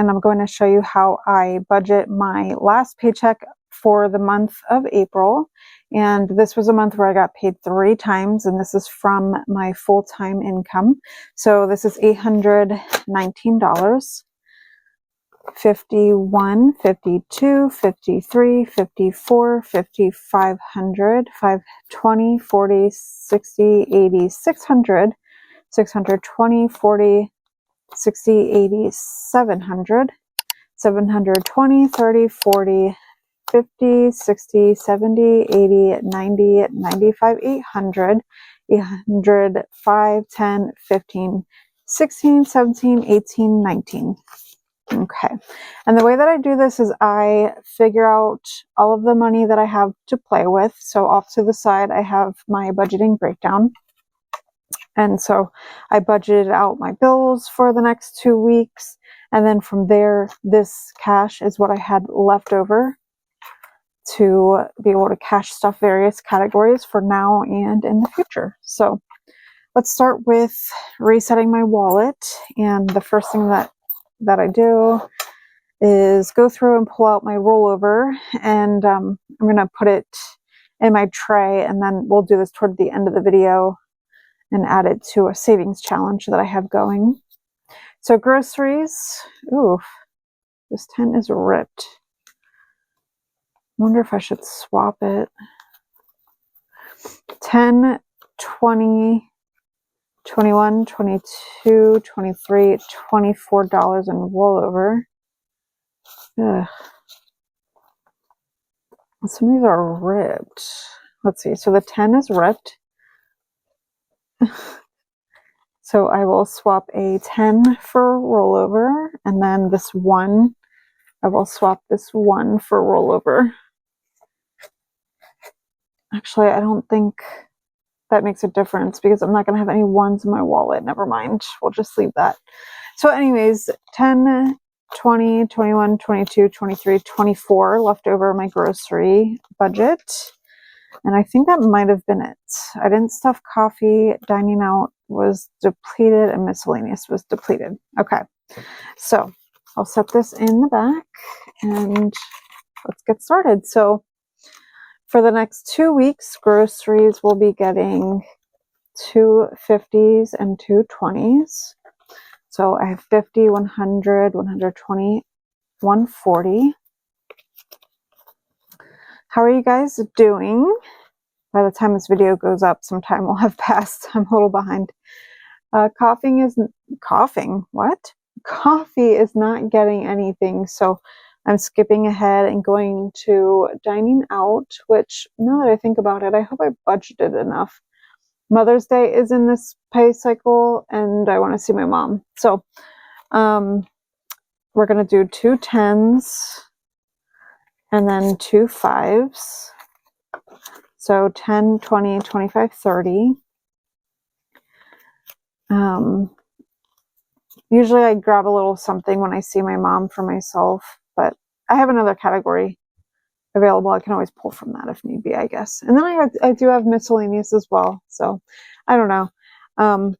and I'm going to show you how I budget my last paycheck for the month of April. And this was a month where I got paid 3 times, and this is from my full-time income. So this is $819. 51, 52, 53, 54, 5500, 520, 40, 60, 80, 600, 620, 40, 60, 80, 700, 720, 30, 40, 50, 60, 70, 80, 90, 95, 800, 800, 5, 10, 15, 16, 17, 18, 19. Okay, and the way that I do this is I figure out all of the money that I have to play with. So off to the side, I have my budgeting breakdown. And so I budgeted out my bills for the next 2 weeks. And then from there, this cash is what I had left over to be able to cash stuff various categories for now and in the future. So let's start with resetting my wallet. And the first thing that I do is go through and pull out my rollover, and I'm going to put it in my tray, and then we'll do this toward the end of the video and add it to a savings challenge that I have going. So groceries, ooh, this 10 is ripped. Wonder if I should swap it. 10, 20, 21, 22, 23, $24 in rollover. Ugh. Some of these are ripped. Let's see. So the 10 is ripped. So I will swap a 10 for rollover, and then this 1, I will swap this 1 for rollover. Actually, I don't think that makes a difference because I'm not going to have any 1s in my wallet. Never mind. We'll just leave that. So anyways, 10, 20, 21, 22, 23, 24 left over my grocery budget. And I think that might have been it. I didn't stuff coffee. Dining out was depleted, and miscellaneous was depleted. Okay. So I'll set this in the back and let's get started. So for the next 2 weeks, groceries will be getting 2 50s and 2 20s. So I have 50, 100, 120, 140. How are you guys doing? By the time this video goes up, some time will have passed. I'm a little behind. Coffee is not getting anything. So I'm skipping ahead and going to dining out, which now that I think about it, I hope I budgeted enough. Mother's Day is in this pay cycle, and I want to see my mom. So we're going to do 2 10s and then 2 5s. So 10, 20, 25, 30. Usually I grab a little something when I see my mom for myself, but I have another category available. I can always pull from that if need be, I guess. And then I do have miscellaneous as well. So I don't know.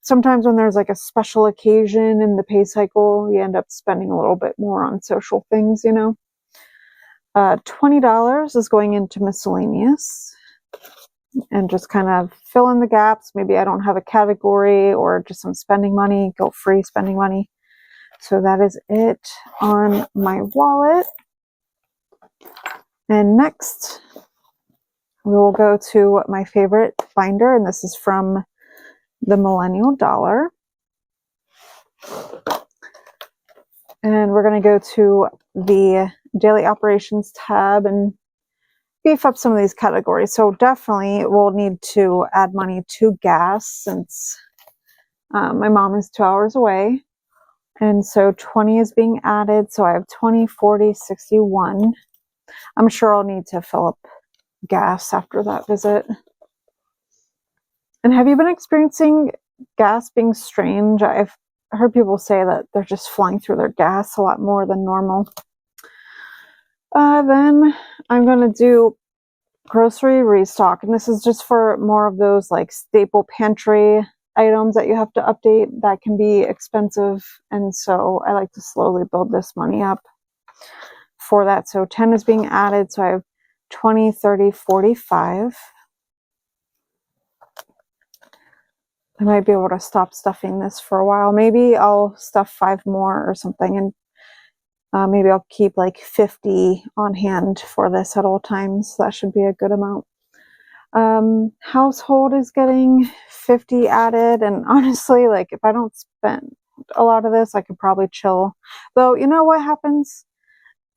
Sometimes when there's like a special occasion in the pay cycle, you end up spending a little bit more on social things, you know. $20 is going into miscellaneous and just kind of fill in the gaps. Maybe I don't have a category or just some spending money, guilt-free spending money. So that is it on my wallet. And next, we will go to my favorite binder, and this is from the Millennial Dollar. And we're going to go to the Daily Operations tab and beef up some of these categories. So definitely we'll need to add money to gas since my mom is 2 hours away. And so 20 is being added. So I have 20, 40, 61. I'm sure I'll need to fill up gas after that visit. And have you been experiencing gas being strange? I've heard people say that they're just flying through their gas a lot more than normal. Then I'm going to do grocery restock, and this is just for more of those like staple pantry items that you have to update that can be expensive. And so I like to slowly build this money up for that. So 10 is being added. So I have 20, 30, 45. I might be able to stop stuffing this for a while. Maybe I'll stuff 5 more or something, and maybe I'll keep like 50 on hand for this at all times. That should be a good amount. Household is getting 50 added, and honestly, like if I don't spend a lot of this, I could probably chill. Though, you know what happens?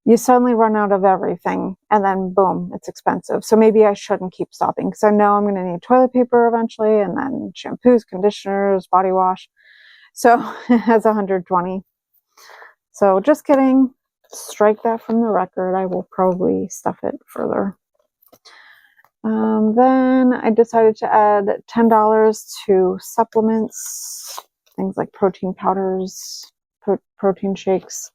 You suddenly run out of everything, and then boom, it's expensive. So maybe I shouldn't keep stopping, because I know I'm going to need toilet paper eventually, and then shampoos, conditioners, body wash. So it has 120. So just kidding. Strike that from the record. I will probably stuff it further. Then I decided to add $10 to supplements, things like protein powders, protein shakes,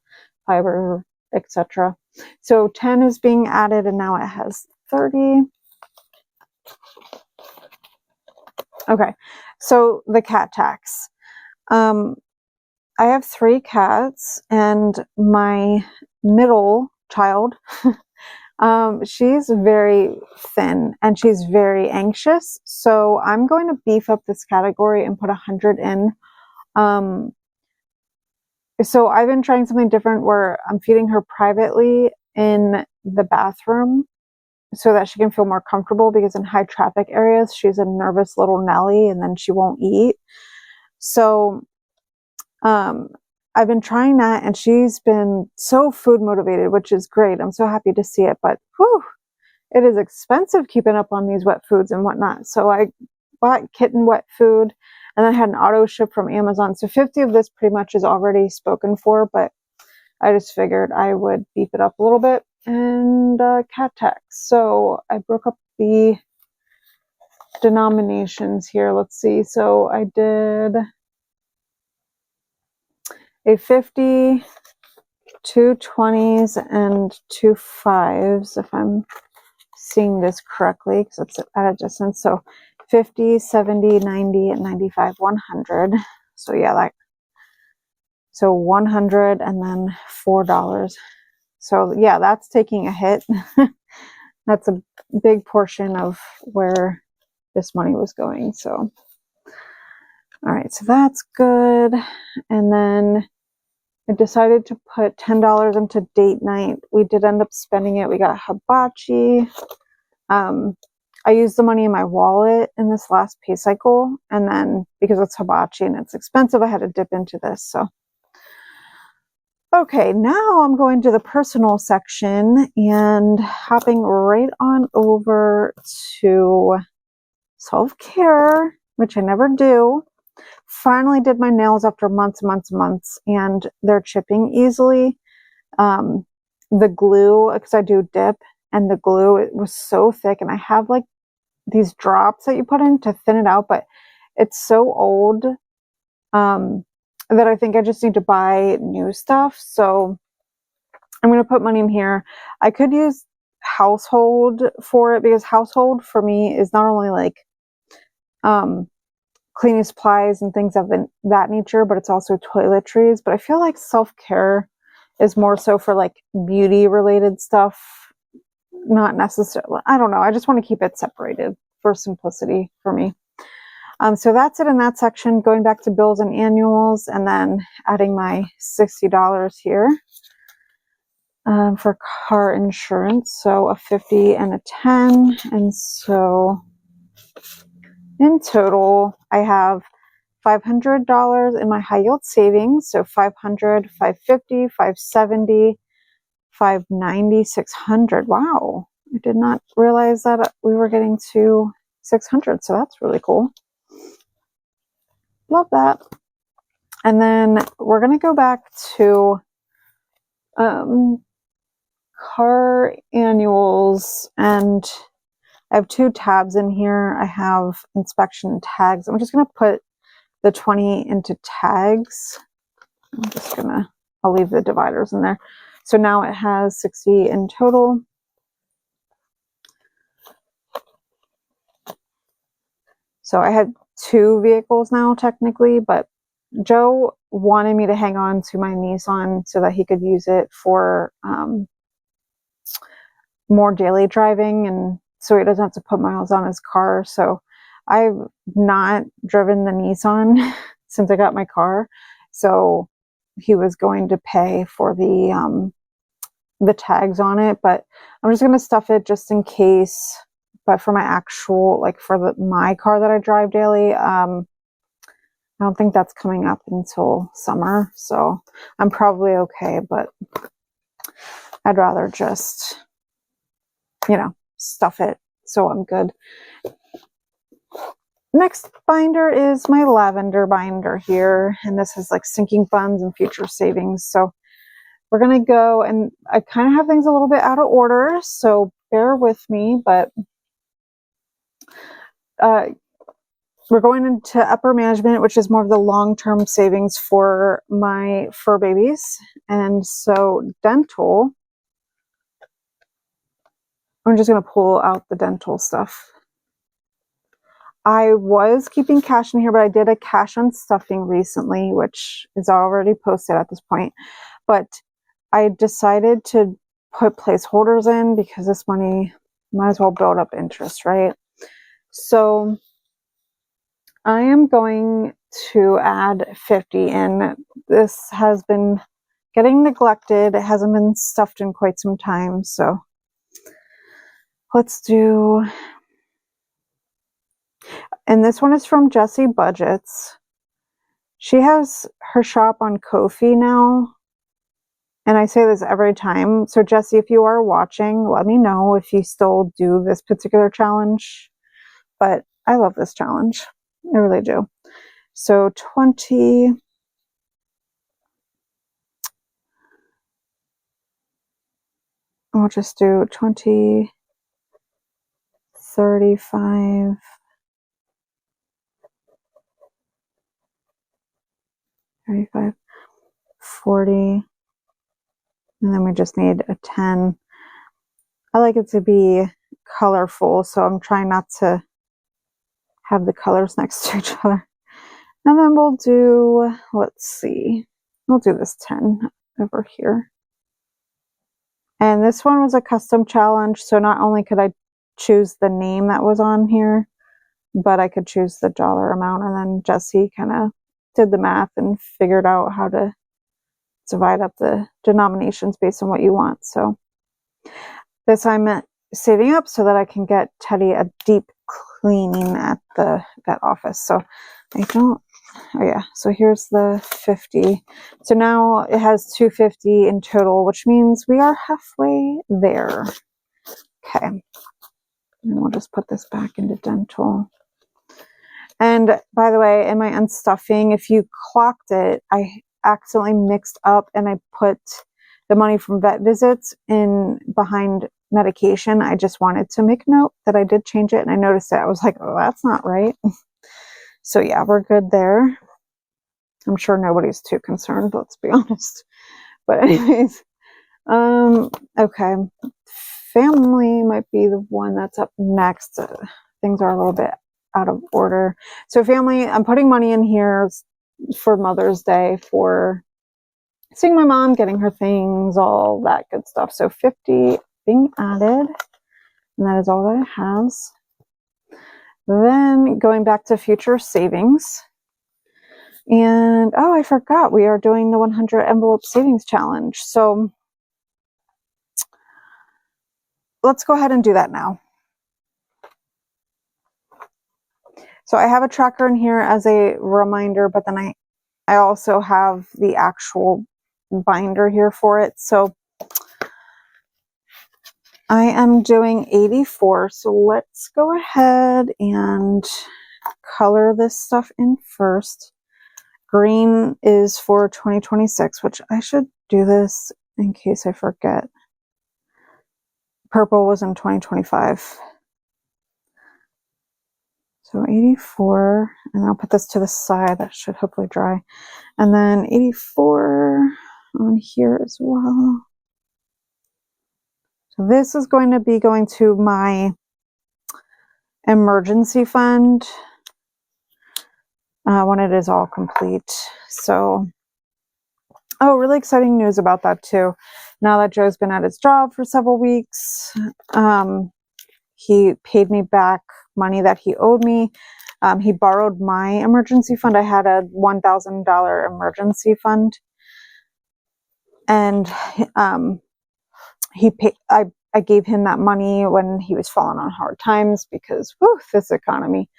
fiber, etc. So 10 is being added, and now it has 30. Okay, so the cat tax. I have 3 cats, and my middle child, she's very thin and she's very anxious. So I'm going to beef up this category and put 100 in. So I've been trying something different where I'm feeding her privately in the bathroom so that she can feel more comfortable, because in high traffic areas, she's a nervous little Nelly and then she won't eat. So I've been trying that, and she's been so food motivated, which is great. I'm so happy to see it, but whew, it is expensive keeping up on these wet foods and whatnot. So I bought kitten wet food, and I had an auto ship from Amazon. So 50 of this pretty much is already spoken for, but I just figured I would beef it up a little bit. And cat tax. So I broke up the denominations here. Let's see. So I did a 50, 2 20s, and 2 5s, if I'm seeing this correctly, because it's at a distance. So 50, 70, 90, and 95, 100. So yeah, so 100 and then $4. So yeah, that's taking a hit. That's a big portion of where this money was going. So, all right, so that's good. And then I decided to put $10 into date night. We did end up spending it. We got hibachi. I used the money in my wallet in this last pay cycle, and then because it's hibachi and it's expensive, I had to dip into this. So, okay, now I'm going to the personal section and hopping right on over to self-care, which I never do. Finally did my nails after months, and they're chipping easily. The glue, because I do dip, and the glue, it was so thick, and I have like these drops that you put in to thin it out, but it's so old that I think I just need to buy new stuff. So I'm going to put money in here. I could use household for it, because household for me is not only like cleaning supplies and things of that nature, but it's also toiletries. But I feel like self-care is more so for like beauty related stuff, not necessarily, I don't know. I just want to keep it separated for simplicity for me. So that's it in that section. Going back to bills and annuals, and then adding my $60 here for car insurance. So a 50 and a 10. And so in total, I have $500 in my high yield savings. So 500, 550, 570, 590, 600. Wow. I did not realize that we were getting to 600. So that's really cool. Love that. And then we're going to go back to car annuals, and I have 2 tabs in here. I have inspection tags. I'm just going to put the 20 into tags. I'll leave the dividers in there. So now it has 60 in total. So I had 2 vehicles now technically, but Joe wanted me to hang on to my Nissan so that he could use it for more daily driving, and so he doesn't have to put miles on his car. So I've not driven the Nissan since I got my car. So he was going to pay for the tags on it, but I'm just going to stuff it just in case. But for my actual, like for my car that I drive daily, I don't think that's coming up until summer. So I'm probably okay, but I'd rather just, stuff it so I'm good. Next binder is my lavender binder here, and this is like sinking funds and future savings. So we're going to go, and I kind of have things a little bit out of order, so bear with me, but we're going into upper management, which is more of the long-term savings for my fur babies. And so dental, I'm just going to pull out the dental stuff. I was keeping cash in here, but I did a cash on stuffing recently, which is already posted at this point. But I decided to put placeholders in because this money might as well build up interest, right? So I am going to add 50 in. This has been getting neglected. It hasn't been stuffed in quite some time. So let's do, and this one is from Jessie Budgets. She has her shop on Ko-fi now. And I say this every time. So Jessie, if you are watching, let me know if you still do this particular challenge. But I love this challenge. I really do. So 20. We'll just do 20, 35, 35, 40, and then we just need a 10. I like it to be colorful, so I'm trying not to have the colors next to each other. And then we'll do, let's see, we'll do this 10 over here. And this one was a custom challenge, so not only could I choose the name that was on here, but I could choose the dollar amount, and then Jessie kind of did the math and figured out how to divide up the denominations based on what you want. So this I'm saving up so that I can get Teddy a deep cleaning at the vet office. So I don't, oh yeah, so here's the 50. So now it has 250 in total, which means we are halfway there. Okay, and we'll just put this back into dental. And by the way, in my unstuffing, if you clocked it, I accidentally mixed up and I put the money from vet visits in behind medication. I just wanted to make note that I did change it, and I noticed it. I was like, oh, that's not right. So yeah, we're good there. I'm sure nobody's too concerned, let's be honest. But anyways, okay. Family might be the one that's up next. Things are a little bit out of order. So family, I'm putting money in here for Mother's Day, for seeing my mom, getting her things, all that good stuff. So 50 being added, and that is all that it has. Then going back to future savings. And oh, I forgot, we are doing the 100 envelope savings challenge. So let's go ahead and do that now. So I have a tracker in here as a reminder, but then I also have the actual binder here for it. So I am doing 84. So let's go ahead and color this stuff in first. Green is for 2026, which I should do this in case I forget. Purple was in 2025. So 84, and I'll put this to the side. That should hopefully dry. And then 84 on here as well. So this is going to be going to my emergency fund. when it is all complete. So, oh, really exciting news about that too. Now that Joe's been at his job for several weeks, he paid me back money that he owed me. He borrowed my emergency fund. I had a $1,000 emergency fund, and he paid. I gave him that money when he was falling on hard times because, whew, this economy.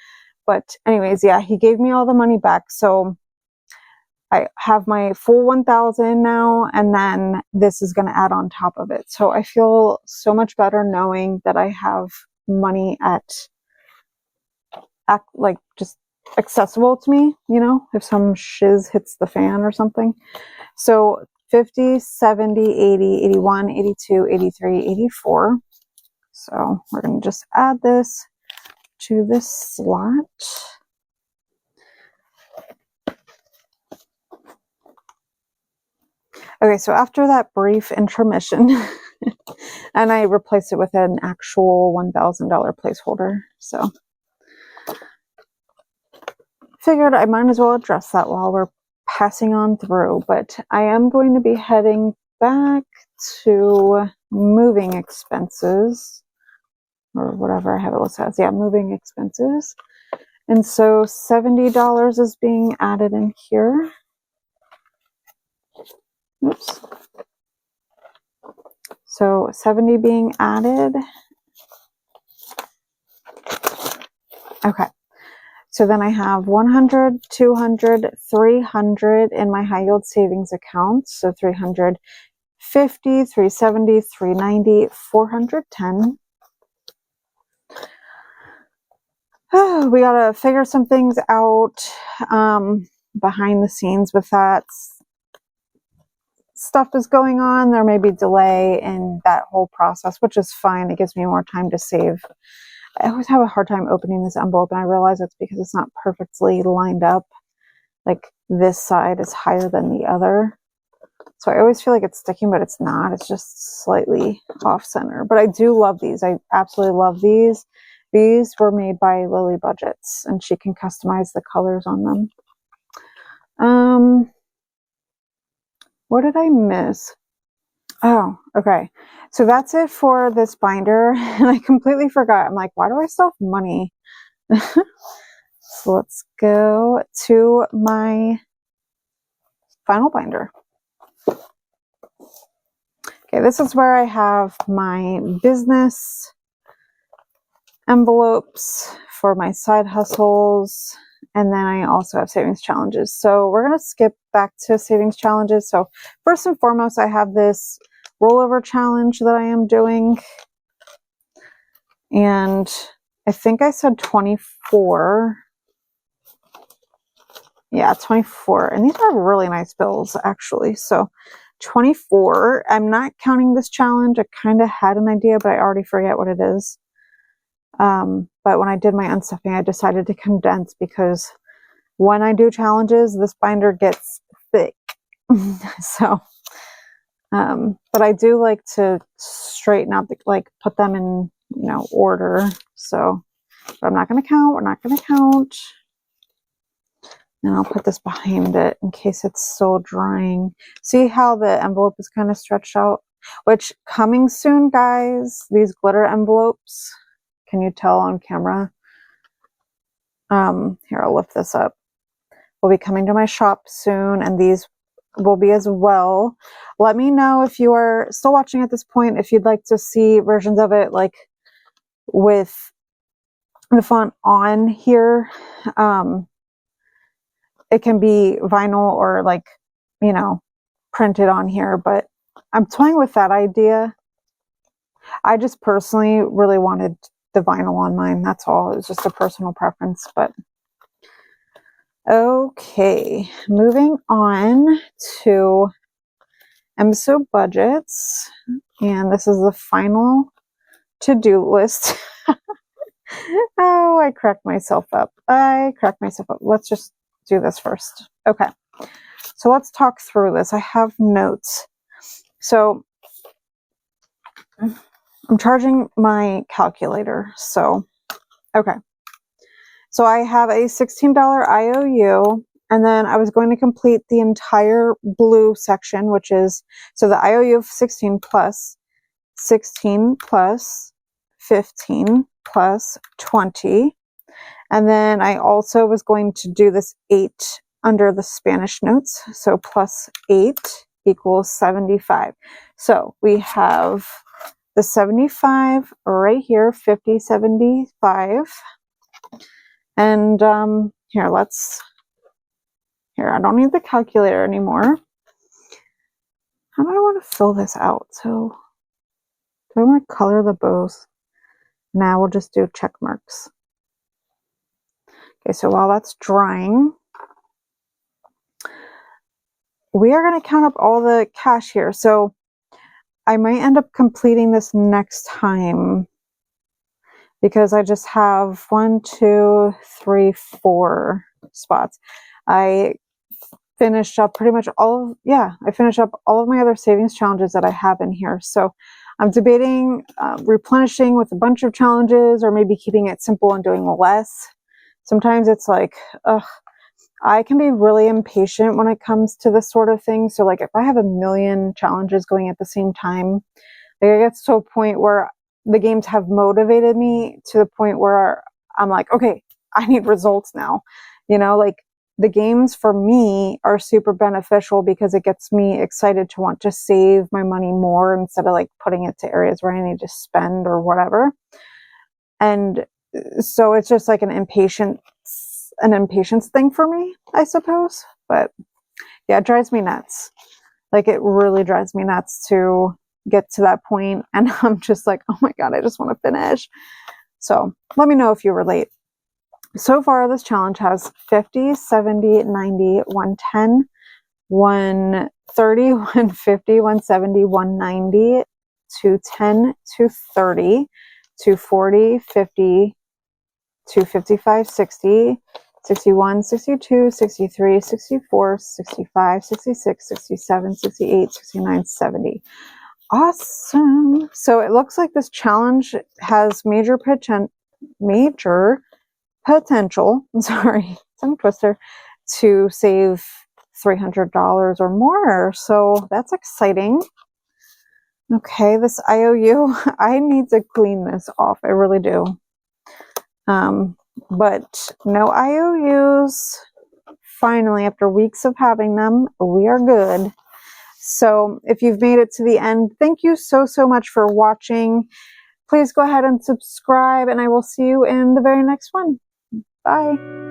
But anyways, yeah, he gave me all the money back. So I have my full 1,000 now, and then this is going to add on top of it. So I feel so much better knowing that I have money like just accessible to me, you know, if some shiz hits the fan or something. So 50, 70, 80, 81, 82, 83, 84. So we're going to just add this to this slot. Okay, so after that brief intermission, and I replaced it with an actual $1,000 placeholder. So figured I might as well address that while we're passing on through, but I am going to be heading back to moving expenses, or whatever I have it listed as. Yeah, moving expenses. And so $70 is being added in here. Oops. So 70 being added. Okay. So then I have 100, 200, 300 in my high yield savings account. So 350, 370, 390, 410. Oh, we got to figure some things out behind the scenes with that. Stuff is going on. There may be delay in that whole process, which is fine. It gives me more time to save. I always have a hard time opening this envelope, and I realize it's because it's not perfectly lined up. Like this side is higher than the other. So I always feel like it's sticking, but it's not. It's just slightly off center. But I do love these. I absolutely love these. These were made by Lily Budgets, and she can customize the colors on them. What did I miss? Oh, okay. So that's it for this binder. And I completely forgot. I'm like, why do I still have money? So let's go to my final binder. Okay, this is where I have my business envelopes for my side hustles. And then I also have savings challenges. So we're going to skip back to savings challenges. So first and foremost, I have this rollover challenge that I am doing. And I think I said 24. Yeah, 24. And these are really nice bills, actually. So 24. I'm not counting this challenge. I kind of had an idea, but I already forget what it is. But when I did my unstuffing, I decided to condense because when I do challenges, this binder gets thick. So, but I do like to straighten out, like put them in, order. So, but I'm not going to count. We're not going to count. And I'll put this behind it in case it's still drying. See how the envelope is kind of stretched out? Which, coming soon, guys, these glitter envelopes. Can you tell on camera? Here, I'll lift this up. Will be coming to my shop soon, and these will be as well. Let me know if you are still watching at this point, if you'd like to see versions of it, like with the font on here. It can be vinyl or printed on here, but I'm toying with that idea. I just personally really wanted the vinyl on mine. That's all. It was just a personal preference, but okay. Moving on to MSO budgets, and this is the final to-do list. Oh, I cracked myself up. Let's just do this first. Okay. So let's talk through this. I have notes. So I'm charging my calculator. So, okay. So I have a $16 IOU, and then I was going to complete the entire blue section, which is, so the IOU of 16 plus 15 plus 20. And then I also was going to do this 8 under the Spanish notes. So plus 8 equals 75. So we have the 75 right here, 50, 75. And here, I don't need the calculator anymore. How do I want to fill this out? So do I want to color the bows? Now we'll just do check marks. Okay, so while that's drying, we are going to count up all the cash here. So I might end up completing this next time because I just have 1, 2, 3, 4 spots. I finished up pretty much I finished up all of my other savings challenges that I have in here. So I'm debating replenishing with a bunch of challenges, or maybe keeping it simple and doing less. Sometimes it's like, I can be really impatient when it comes to this sort of thing. So like if I have a million challenges going at the same time, like it gets to a point where the games have motivated me to the point where I'm like, okay, I need results now. You know, like the games for me are super beneficial because it gets me excited to want to save my money more instead of like putting it to areas where I need to spend or whatever. And so it's just like an impatience thing for me, I suppose. But yeah, it drives me nuts. Like it really drives me nuts to get to that point, and I'm just like, oh my god, I just want to finish. So let me know if you relate. So far this challenge has 50, 70, 90, 110, 130, 150, 170, 190, 210, 230, 240, 50, 255, 60, 61, 62, 63, 64, 65, 66, 67, 68, 69, 70. Awesome. So it looks like this challenge has major potential, tongue twister, to save $300 or more. So that's exciting. Okay, this IOU, I need to clean this off. I really do. But no IOUs. Finally, after weeks of having them, we are good. So if you've made it to the end, thank you so much for watching. Please go ahead and subscribe, and I will see you in the very next one. Bye.